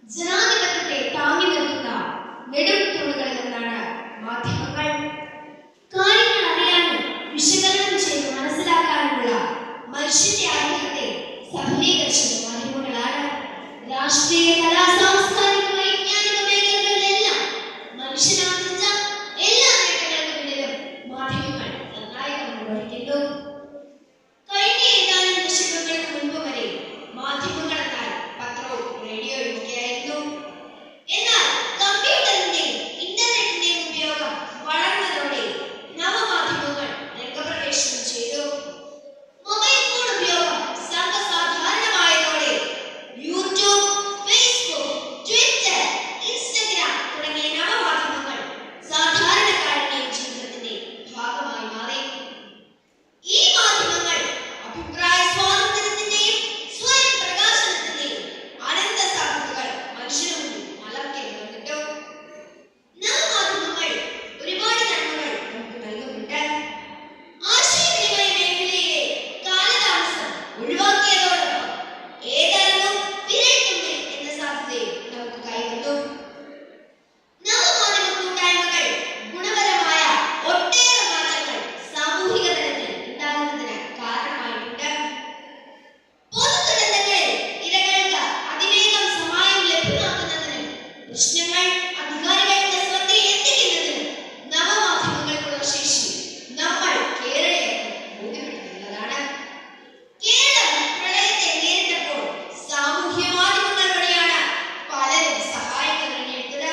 ജനാധിപത്യത്തെ താങ്ങി നിർത്തുന്ന നെടുംതൂണുകളിൽ നിന്നാണ് മാധ്യമങ്ങൾ. കാര്യങ്ങൾ അറിയാനും വിശകലനം ചെയ്ത് മനസ്സിലാക്കാനുമുള്ള മനുഷ്യന്റെ ആഗ്രഹത്തെ സഫലീകരിച്ചത് മാധ്യമങ്ങളാണ്. രാഷ്ട്രീയ, കലാ, സാംസ്കാരിക, വൈജ്ഞാനിക മേഖലകളിലെല്ലാം മനുഷ്യനാർജിച്ച എല്ലാ നേട്ടങ്ങൾക്ക് പിന്നിലും മാധ്യമങ്ങൾ നിർണായക പങ്ക് വഹിക്കുന്നു. കഴിഞ്ഞ ഏതാനും ദശകങ്ങൾക്ക് മുൻപ് വരെ മാധ്യമങ്ങൾ എന്നാൽ പത്രവും റേഡിയോയും ഒക്കെയായിരുന്നു. എന്നാൽ കമ്പ്യൂട്ടറിന്റെയും ഇന്റർനെറ്റിന്റെയും ഉപയോഗം വളർന്നതോടെ നവമാധ്യമങ്ങൾ രംഗപ്രവേശനം ചെയ്തു. മൊബൈൽ ഫോൺ ഉപയോഗം സർവ്വസാധാരണമായതോടെ യൂട്യൂബ്, ഫേസ്ബുക്ക്, ട്വിറ്റർ, ഇൻസ്റ്റഗ്രാം തുടങ്ങിയ നവമാധ്യമങ്ങൾ സാധാരണക്കാരന്റെ ജീവിതത്തിന്റെ ഭാഗമായി മാറി. ഈ മാധ്യമങ്ങൾ അഭിപ്രായ സ്വാതന്ത്ര്യത്തിന്റെയും സ്വയം പ്രകാശനത്തിന്റെയും അനന്ത സാധ്യതകൾ മനുഷ്യന് മുന്നിൽ മലർത്തിയെടുത്തിട്ടു. നവമാധ്യമങ്ങൾ ഒരുപാട് നന്മകൾ നമുക്ക് നൽകുന്നുണ്ട്. ആശയവിനിമയ മേഖലയിലെ കാലതാമസം ഒഴിവാക്കിയതോടൊപ്പം ഏതറിവും വിരൽത്തുമ്പിൽ എന്ന സാധ്യതയും നമുക്ക് കൈവന്നു. നവമാധ്യമ കൂട്ടായ്മകൾ ഗുണപരമായ ഒട്ടേറെ മാറ്റങ്ങൾ സാമൂഹിക തലത്തിൽ ഉണ്ടാകുന്നതിന് കാരണമായിട്ടുണ്ട്. പൊതുദുരന്തങ്ങളിൽ ഇരകൾക്ക് അതിവേഗം സഹായം ലഭ്യമാക്കുന്നതിനും പ്രശ്നങ്ങൾ അധികാരികളുടെ ശ്രദ്ധയിൽ എത്തിക്കുന്നതിനും നവമാധ്യമങ്ങൾക്കുള്ള ശേഷി നമ്മൾ കേരളീയർക്ക് ബോധ്യപ്പെട്ടിട്ടുള്ളതാണ്. കേരളം പ്രളയത്തെ നേരിട്ടപ്പോൾ സാമൂഹ്യ മാധ്യമങ്ങൾ വഴിയാണ് പലരും സഹായങ്ങൾ നേടിയെടുത്തത്.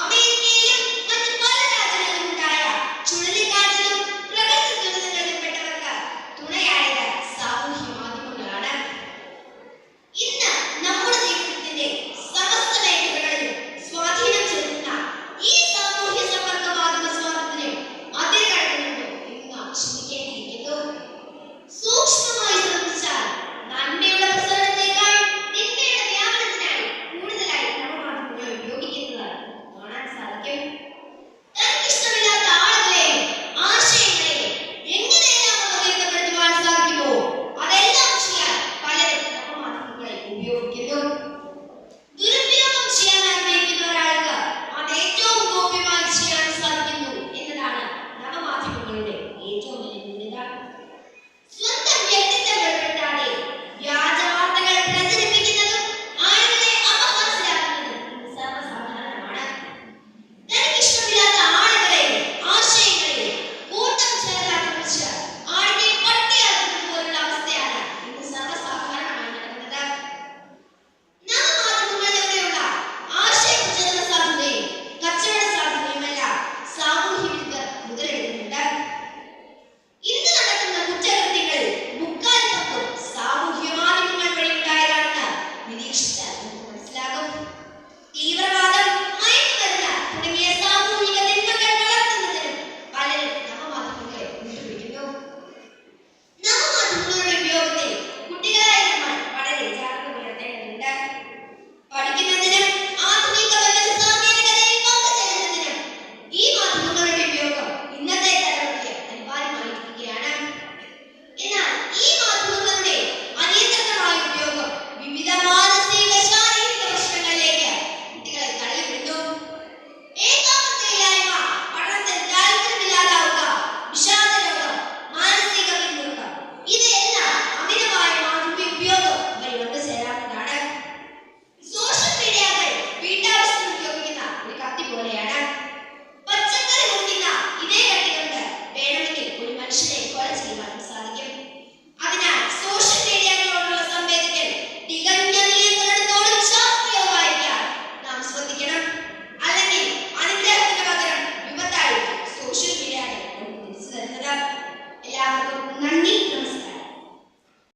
അമേരിക്കയിലും മറ്റ് പല രാജ്യങ്ങളിലും ഉണ്ടായ ചുഴലിക്കാറ്റിലും പ്രകൃതി ദുരന്തങ്ങളിൽപ്പെട്ടവർക്ക് തുണയായത് സാമൂഹ്യ മാധ്യമങ്ങളാണ്. ഇന്ന് നമ്മുടെ ജീവിതത്തിന്റെ സമസ്ത മേഖലകളിലും സ്വാധീനം ചെലുത്തുന്ന ഈ സാമൂഹ്യ സമ്പർക്ക മാധ്യമ സ്വാതന്ത്ര്യം അതിർകടന്നുണ്ടോ എന്ന് നാം ചിന്തിക്കേണ്ടിയിരിക്കുന്നു. സൂക്ഷ്മമായി ശ്രദ്ധിച്ചാൽ നന്മയുടെ പ്രസരണത്തേക്കാൾ തിന്മയുടെ വ്യാപനത്തിനായി കൂടുതലായി നവമാധ്യമങ്ങൾ ഉപയോഗിക്കുന്നതായി കാണാൻ സാധിക്കും. തനിക്കിഷ്ടമില്ലാത്ത ആളുകളെയും ആശയങ്ങളെയും എങ്ങനെയെല്ലാം അപകീർത്തിപ്പെടുത്തുവാൻ സാധിക്കുമോ അതെല്ലാം ചെയ്യാൻ പലരും നവമാധ്യമങ്ങളെ ഉപയോഗിക്കുന്നു.